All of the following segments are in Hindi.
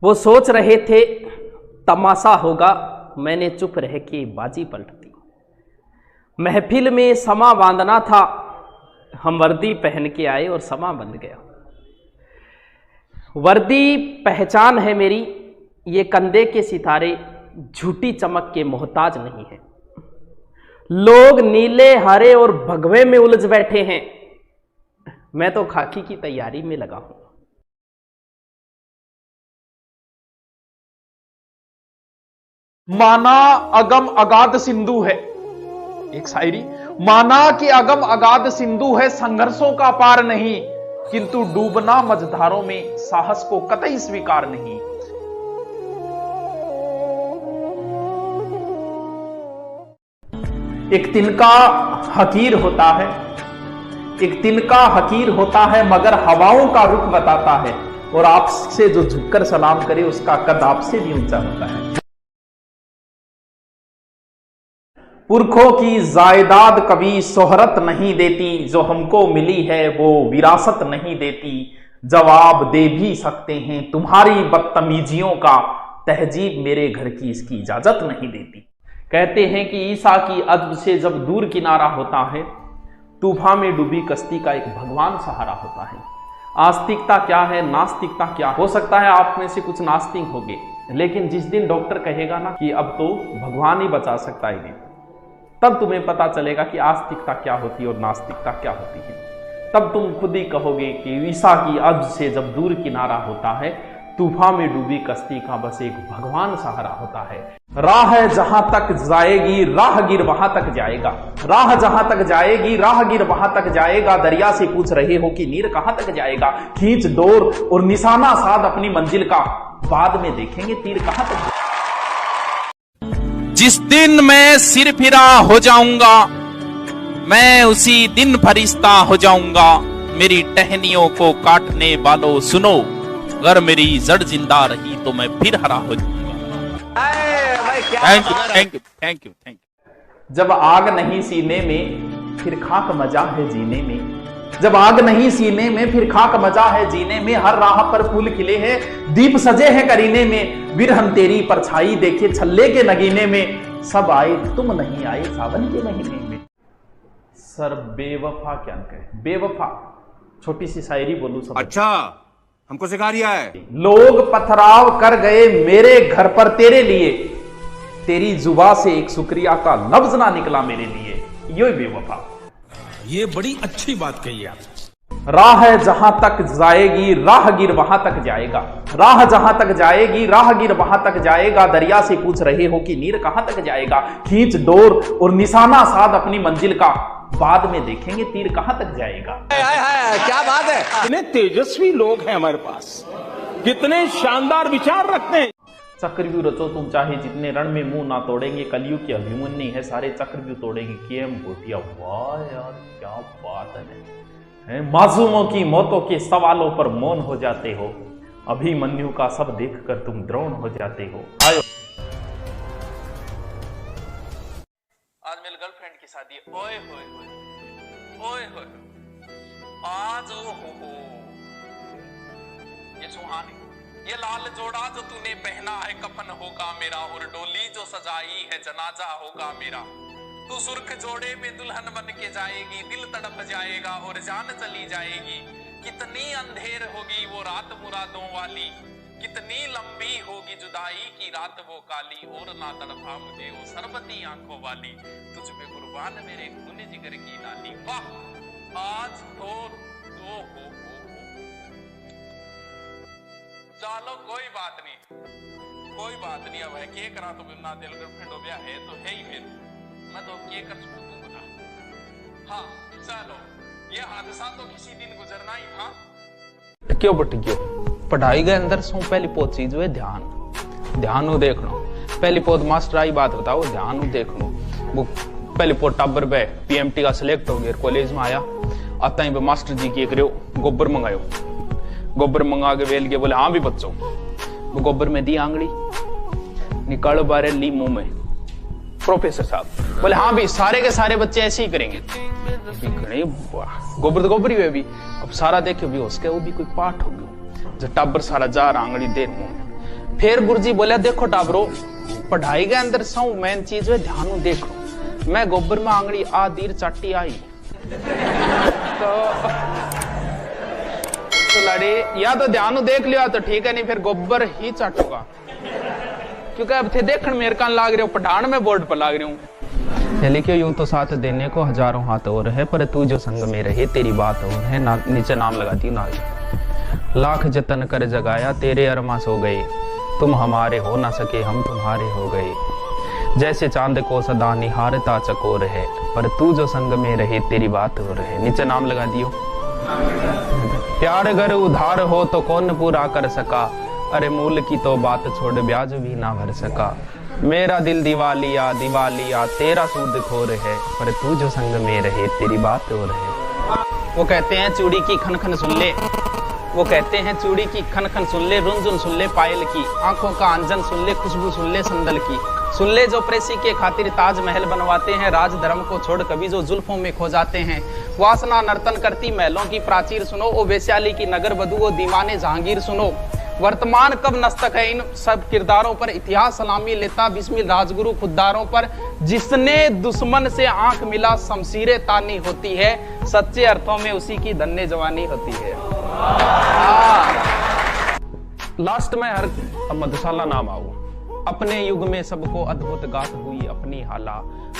वो सोच रहे थे तमाशा होगा, मैंने चुप रह के बाजी पलट दी। महफिल में समा बांधना था, हम वर्दी पहन के आए और समा बंध गया। वर्दी पहचान है मेरी, ये कंधे के सितारे झूठी चमक के मोहताज नहीं है। लोग नीले हरे और भगवे में उलझ बैठे हैं, मैं तो खाकी की तैयारी में लगा हूं। माना अगम अगाध सिंधु है, एक शायरी। माना कि अगम अगाध सिंधु है, संघर्षों का पार नहीं, किंतु डूबना मझधारों में साहस को कतई स्वीकार नहीं। एक तिनका हकीर होता है, एक तिनका हकीर होता है, मगर हवाओं का रुख बताता है, और आपसे जो झुककर सलाम करे उसका कद आपसे भी ऊंचा होता है। पुरखों की जायदाद कभी शोहरत नहीं देती, जो हमको मिली है वो विरासत नहीं देती। जवाब दे भी सकते हैं तुम्हारी बदतमीजियों का, तहजीब मेरे घर की इसकी इजाजत नहीं देती। कहते हैं कि ईसा की अदब से जब दूर किनारा होता है, तूफान में डूबी कश्ती का एक भगवान सहारा होता है। आस्तिकता क्या है, नास्तिकता क्या? हो सकता है आप में से कुछ नास्तिक होंगे, लेकिन जिस दिन डॉक्टर कहेगा ना कि अब तो भगवान ही बचा सकता है, तब तुम्हें पता चलेगा कि आस्तिकता क्या होती है और नास्तिकता क्या होती है। तब तुम खुद ही कहोगे कि ईसा की अब्ज से जब दूर किनारा होता है, तूफान में डूबी कश्ती का बस एक भगवान सहारा होता है। राह जहां तक जाएगी राहगीर वहां तक जाएगा, राह जहां तक जाएगी राहगीर वहां तक जाएगा। दरिया से पूछ रहे हो कि नीर कहां तक जाएगा, खींच डोर और निशाना साध अपनी मंजिल का, बाद में देखेंगे तीर कहां तक। जिस दिन मैं सिर फिरा हो जाऊंगा, मैं उसी दिन फरिश्ता हो जाऊंगा। मेरी टहनियों को काटने वालों सुनो, अगर मेरी जड़ जिंदा रही तो मैं फिर हरा हो जाऊंगा। Thank you thank you thank you thank you. जब आग नहीं सीने में फिर खाक मजा है जीने में, जब आग नहीं सीने में फिर खाक मजा है जीने में। हर राह पर फूल खिले हैं, दीप सजे हैं करीने में। बिरहन तेरी परछाई देखे छल्ले के नगीने में, सब आए तुम नहीं आए सावन के महीने में। सर बेवफा क्या कहे, बेवफा छोटी सी शायरी बोलूं सब। अच्छा, हमको सिखा रिया है। लोग पथराव कर गए मेरे घर पर तेरे लिए, तेरी जुबा से एक शुक्रिया का लफ्ज ना निकला मेरे लिए। यो बेवफा, ये बड़ी अच्छी बात कही आप। राह जहां तक जाएगी राहगीर वहां तक जाएगा, राह जहां तक जाएगी राहगीर वहां तक जाएगा। दरिया से पूछ रहे हो कि नीर कहां तक जाएगा, खींच डोर और निशाना साध अपनी मंजिल का, बाद में देखेंगे तीर कहां तक जाएगा। क्या बात है, कितने तेजस्वी लोग हैं हमारे पास, कितने शानदार विचार रखते हैं। चक्रव्यूह रचो तुम चाहे जितने, रण में मुंह ना तोड़ेंगे, कलयुग की अभिमन्यु है सारे चक्रव्यूह तोड़ेंगे। केएम घोटिया, वाह यार क्या बात है। मासूमों की मौतों के सवालों पर मौन हो जाते हो, अभिमन्यु का सब देखकर तुम द्रोण हो जाते हो। आयो आज मेरी गर्लफ्रेंड की शादी है, ओए होए होए ओए होए, आज ओ हो ये सुहानी, ये लाल जोड़ा जो तूने पहना है कफन होगा मेरा, और डोली जो सजाई है जनाजा होगा मेरा। तू सुर्ख जोड़े में दुल्हन बन के जाएगी, दिल तड़प जाएगा और जान चली जाएगी। कितनी अंधेर होगी वो रात मुरादों वाली, कितनी लंबी होगी जुदाई की रात वो काली, और ना तड़पा मुझे वो सरबती आंखों वाली, तुझ पे कुर्बान मेरे खून जिगर की लाली। वाह आज तो हो। चलो कोई बात नहीं, अब है के करा तो ना दिल गर्लफ्रेंड हो गया है तो है ही फिर, मैं तो के कर सकूंगा। हाँ चलो, ये हादसा तो किसी दिन गुजरना ही था। क्यों बट क्यों पढ़ाई के अंदर सो पहली पोत चीज हुए ध्यान, ध्यान हो देखनो। पहली पोत मास्टर आई बात बताओ, ध्यान हो देखनो। वो पहली पोत टाबर पे पीएमटी का सिलेक्ट हो गया, कॉलेज में आया, आता ही मास्टर जी की करो गोबर मंगायो, गोबर मंगा के वेल के बोले हाँ भी बच्चों, वो गोबर में दी आंगली निकालो बारे ली मुंह में। प्रोफेसर साहब बोले हाँ भी सारे के सारे बच्चे ऐसे ही करेंगे। गोबर तो गोबर ही हुए भी, अब सारा देखे भी उसके वो भी कोई पाठ हो गया, जब टाबर सारा जा रहा आंगली देर मुंह में। फिर गुरुजी बोले देखो टाबरो पढ़ाई के अंदर सौ मेन चीज है ध्यान देखो। मैं गोबर में आंगड़ी आदीर चाटी आई तो लड़े या तो ध्यान देख लिया तो ठीक है, नहीं फिर गोबर ही चाटूंगा, क्योंकि अब थे देखण मेरे कान लाग रहे हो पठान में बोर्ड पर लाग रही हूँ। लिखियो यूं तो साथ देने को हजारों हाथ और है, पर तू जो संग में रहे तेरी बात और है। नीचे नाम लगा दी ना, लाख जतन कर जगाया तेरे अरमा सो गए, तुम हमारे हो ना सके हम तुम्हारे हो गए। जैसे चांद को सदा निहारता चकोर है, पर तू जो संग में रहे तेरी बात और है। नीचे नाम लगा दियो। प्यार अगर उधार हो तो कौन पूरा कर सका, अरे मूल की तो बात छोड़ ब्याज भी ना भर सका। मेरा दिल दिवालिया दिवालिया तेरा सूद खोर है, पर तू जो संग में रहे तेरी बात और है। वो कहते हैं चूड़ी की खन खन सुन ले, वो कहते हैं चूड़ी की खन खन सुन ले, रुनझुन सुन ले पायल की, आंखों का अंजन सुन ले, खुशबू सुन ले संदल की। सुन ले जो प्रेसी के खातिर ताजमहल बनवाते हैं, राज धर्म को छोड़ कभी जो जुल्फों में खो जाते हैं। वासना नर्तन करती महलों की प्राचीर सुनो, ओ वैशाली की नगर बधू ओ दीवाने जहांगीर सुनो। वर्तमान कब नस्तक है इन सब किरदारों पर, इतिहास सलामी लेता बिस्मिल राजगुरु खुददारों पर। जिसने दुश्मन से आंख मिला शमशीरें तानी होती है, सच्चे अर्थों में उसी की धन्य जवानी होती है। लास्ट में हर मधुशाला नाम आऊ। अपने युग में सबको अद्भुत गात हुई अपनी हाला,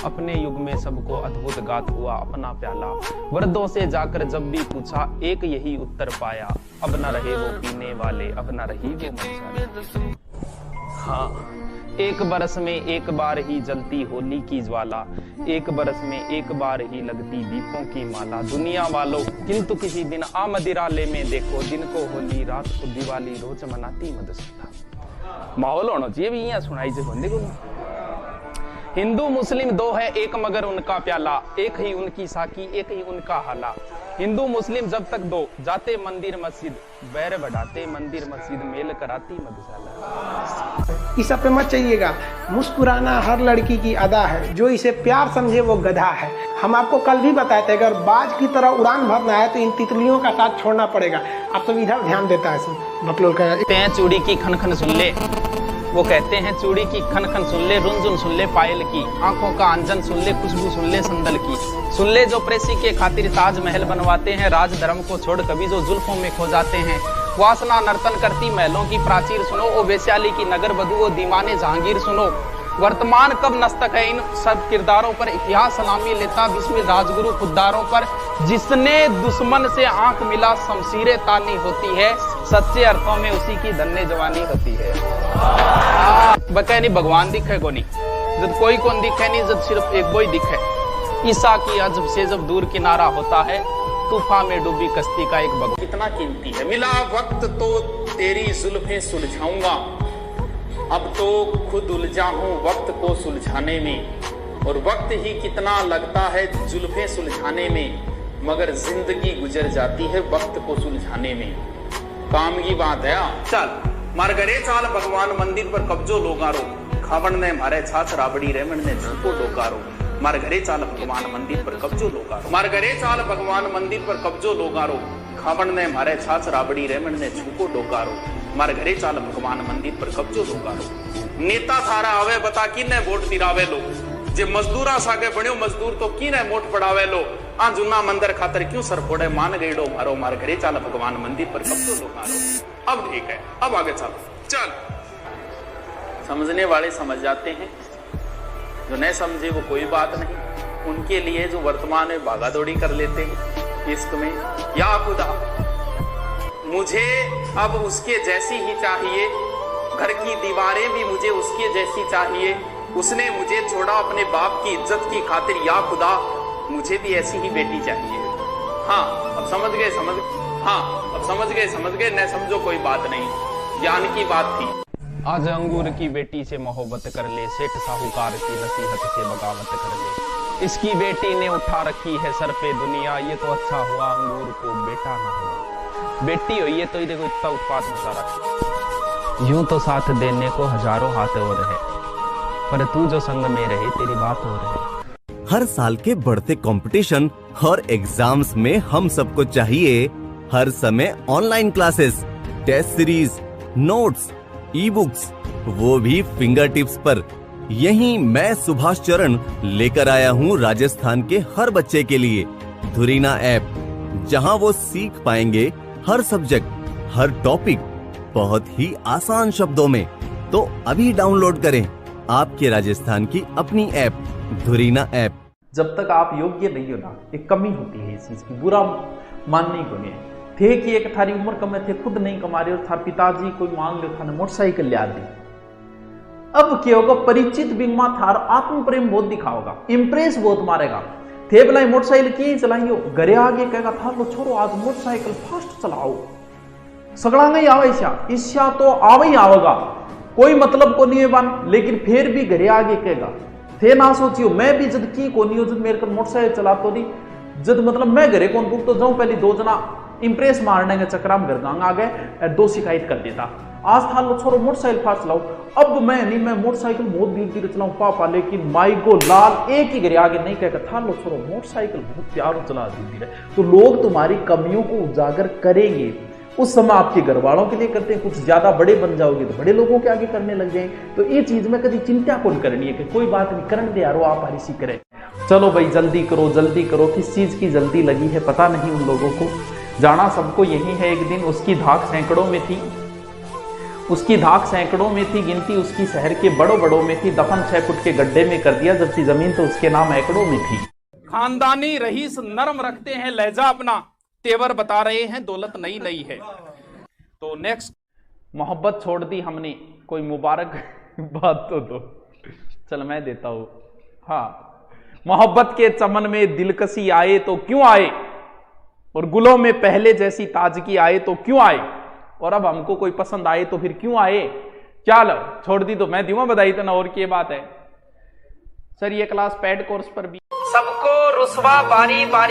अपने युग में सबको अद्भुत गात हुआ अपना प्याला। वर्दों से जाकर जब भी पूछा एक यही उत्तर पाया, अब न रहे वो पीने वाले अब न रही वो मसाले। हाँ, एक बरस में एक बार ही जलती होली की ज्वाला, एक बरस में एक बार ही लगती दीपों की माला। दुनिया वालों किंतु किसी दिन आ मदिराले में देखो, दिन को होली रात को दिवाली रोज मनाती मधुशाला। माहौल होना चाहिए भी यहाँ सुनाई से बंदे को। हिंदू मुस्लिम दो है एक मगर उनका प्याला, एक ही उनकी साकी एक ही उनका हाला। हिंदू मुस्लिम जब तक दो जाते मंदिर मस्जिद, बैर बढ़ाते मंदिर मस्जिद मेल कराती मधुशाला। इस सब पे मत चाहिएगा। मुस्कुराना हर लड़की की अदा है, जो इसे प्यार समझे वो गधा है। हम आपको कल भी बताए थे अगर बाज की तरह उड़ान भरना है तो इन तितलियों का साथ छोड़ना पड़ेगा। अब तो इधर ध्यान देता है बकलोल का। चूड़ी की खन खन सुन ले, वो कहते हैं चूड़ी की खन खन सुन ले, रुनझुन सुन ले पायल की, आंखों का अंजन सुन ले, खुशबू सुन ले संदल की। सुन ले जो प्रेसी के खातिर ताजमहल बनवाते हैं, राज धर्म को छोड़ कभी जो जुल्फों में खो जाते हैं। वासना नर्तन करती महलों की प्राचीर सुनो, ओ वैशाली की नगर बधू ओ दीवाने जहांगीर सुनो। वर्तमान कब नस्तक है इन सब किरदारों पर, इतिहास सलामी लेता बिस्मिल राजगुरु खुददारों पर। जिसने दुश्मन से आंख मिला शमशीरें तानी होती है, सच्चे अर्थों में उसी की धन्य जवानी होती है। बकै नहीं भगवान दिखे को नहीं, जब कोई कौन दिखे नहीं, जब सिर्फ एक वो ही दिखे। ईसा की अजब से जब दूर किनारा होता है, तूफान में डूबी कश्ती का एक भगवान। कितना कीमती है। मिला वक्त तो तेरी जुल्फें सुलझाऊंगा, अब तो खुद उलझा हूं वक्त को सुलझाने में। और वक्त ही कितना लगता है जुल्फें सुलझाने में, मगर जिंदगी गुजर जाती है वक्त को सुलझाने में। काम की बात है। चल मार घरे चाल भगवान मंदिर पर कब्जो लोगारो, खावण ने मारे छाछ राबड़ी रेमन ने झूको डोकारो। मार घरे चाल भगवान मंदिर पर कब्जो लोगारो, मार घरे चाल भगवान मंदिर पर कब्जो लोगारो। खावण ने मारे छाछ राबड़ी रेमन ने झूको डोकारो। मार घरे चाल भगवान मंदिर पर कब्जो लोगारो। नेता थारा आवे बता किने वोट दिरावे लो, जे मजदूरा सागे बण्यो मजदूर तो किने मोट पड़ावे लो। आ जुना मंदिर खातर क्यों सर फोड़े मान गईडो मारो, मार घरे चाल भगवान मंदिर पर कब्जो लोगारो। अब ठीक है, अब आगे चलो। चल समझने वाले समझ जाते हैं, जो नहीं समझे वो कोई बात नहीं। उनके लिए जो वर्तमान में भागा दौड़ी कर लेते हैं इश्क में, या खुदा मुझे अब उसके जैसी ही चाहिए, घर की दीवारें भी मुझे उसके जैसी चाहिए। उसने मुझे छोड़ा अपने बाप की इज्जत की खातिर, या खुदा मुझे भी ऐसी ही बेटी चाहिए। हाँ अब समझ गए, हाँ अब समझ गए, न समझो कोई बात नहीं, ज्ञान की बात थी। आज अंगूर की बेटी से मोहब्बत कर ले, सेठ साहूकार की नसीहत से बगावत कर ले। इसकी बेटी ने उठा रखी है सर पे दुनिया, ये तो अच्छा हुआ अंगूर को बेटा ना हुआ। बेटी हुई है तो देखो इतना उत्पाद मचा रखा। यूं तो साथ देने को हजारों हाथ और है, पर तू जो संग में रहे तेरी बात और है। हर साल के बढ़ते कंपटीशन और एग्जाम्स में हम सबको चाहिए हर समय online classes, test series, notes, e books, वो भी फिंगर टिप्स पर। यहीं मैं सुभाष चरण लेकर आया हूँ राजस्थान के हर बच्चे के लिए धुरीना ऐप, जहां वो सीख पाएंगे हर सब्जेक्ट, हर टॉपिक बहुत ही आसान शब्दों में। तो अभी डाउनलोड करें आपके राजस्थान की अपनी ऐप धुरीना ऐप। जब तक आप योग्य नहीं हो ना, एक कमी होती है इस चीज की, बुरा मानने को नहीं थे कि एक थारी उम्र कम थे, खुद नहीं कमा रहे और थार पिताजी कोई मांग लो थाने मोटरसाइकिल लिया दी। अब क्या होगा, परिचित बिंगमा थार आत्म प्रेम बहुत दिखाओगा, इंप्रेस बहुत मारेगा। थे बुलाई मोटरसाइकिल की चलाइयो, घरे आगे कहेगा था लो छोरो आज मोटरसाइकिल फास्ट चलाओ, सगड़ा नहीं आवे ईशा तो आवे ही आवेगा, कोई मतलब को नहीं है बन, लेकिन फिर भी घरे आगे कहेगा। थे ना सोचियो मैं भी जद की को नहीं हो, जद मेरे को मोटरसाइकिल चला तो नहीं, जद मतलब मैं घरे कौन बुक तो जाऊं, पहले दो जना इंप्रेस मारने के चक्कर में घर गांग आ गए, दो शिकायत कर देता। आज था लो छोरो मोटरसाइकिल फास्ट चलाओ, अब मैं नहीं, मैं मोटरसाइकिल बहुत धीरे धीरे चलाऊं पापा, लेकिन माई गो लाल एक ही घरे आगे नहीं कहकर था लो छोरो मोटरसाइकिल बहुत प्यार चला धीरे धीरे। तो लोग तुम्हारी कमियों को उजागर करेंगे, उस समय आपके घर वालों के लिए करते हैं, कुछ ज्यादा बड़े बन जाओगे तो बड़े लोगों के आगे करने लग जाए। तो ये चीज में कभी चिंता कौन करनी है कि कोई बात नहीं, करने दे यारो, आप हरी सी करे, चलो भाई जल्दी करो, किस चीज की जल्दी लगी है पता नहीं उन लोगों को, जाना सबको यही है। एक दिन उसकी धाक सैकड़ों में थी, गिनती उसकी शहर के बड़ों में थी, दफन 6 फुट के गड्ढे में कर दिया, जबकि जमीन तो उसके नाम एकड़ों में थी। खानदानी रईस नरम रखते हैं लहजा अपना, तेवर बता रहे हैं दौलत नई है। तो नेक्स्ट, मोहब्बत छोड़ दी हमने, कोई मुबारक बात तो दो, चल मैं देता हूं। हाँ, मोहब्बत के चमन में दिलकशी आए तो क्यों आए, और गुलों में पहले जैसी ताजगी आए तो क्यों आए, और अब हमको कोई पसंद आए तो फिर क्यों आए। चलो छोड़ दी तो मैं दूंगा बधाई, तो ना और क्या बात है। सर ये क्लास पेड कोर्स पर भी सबको रुसवा बारी बारी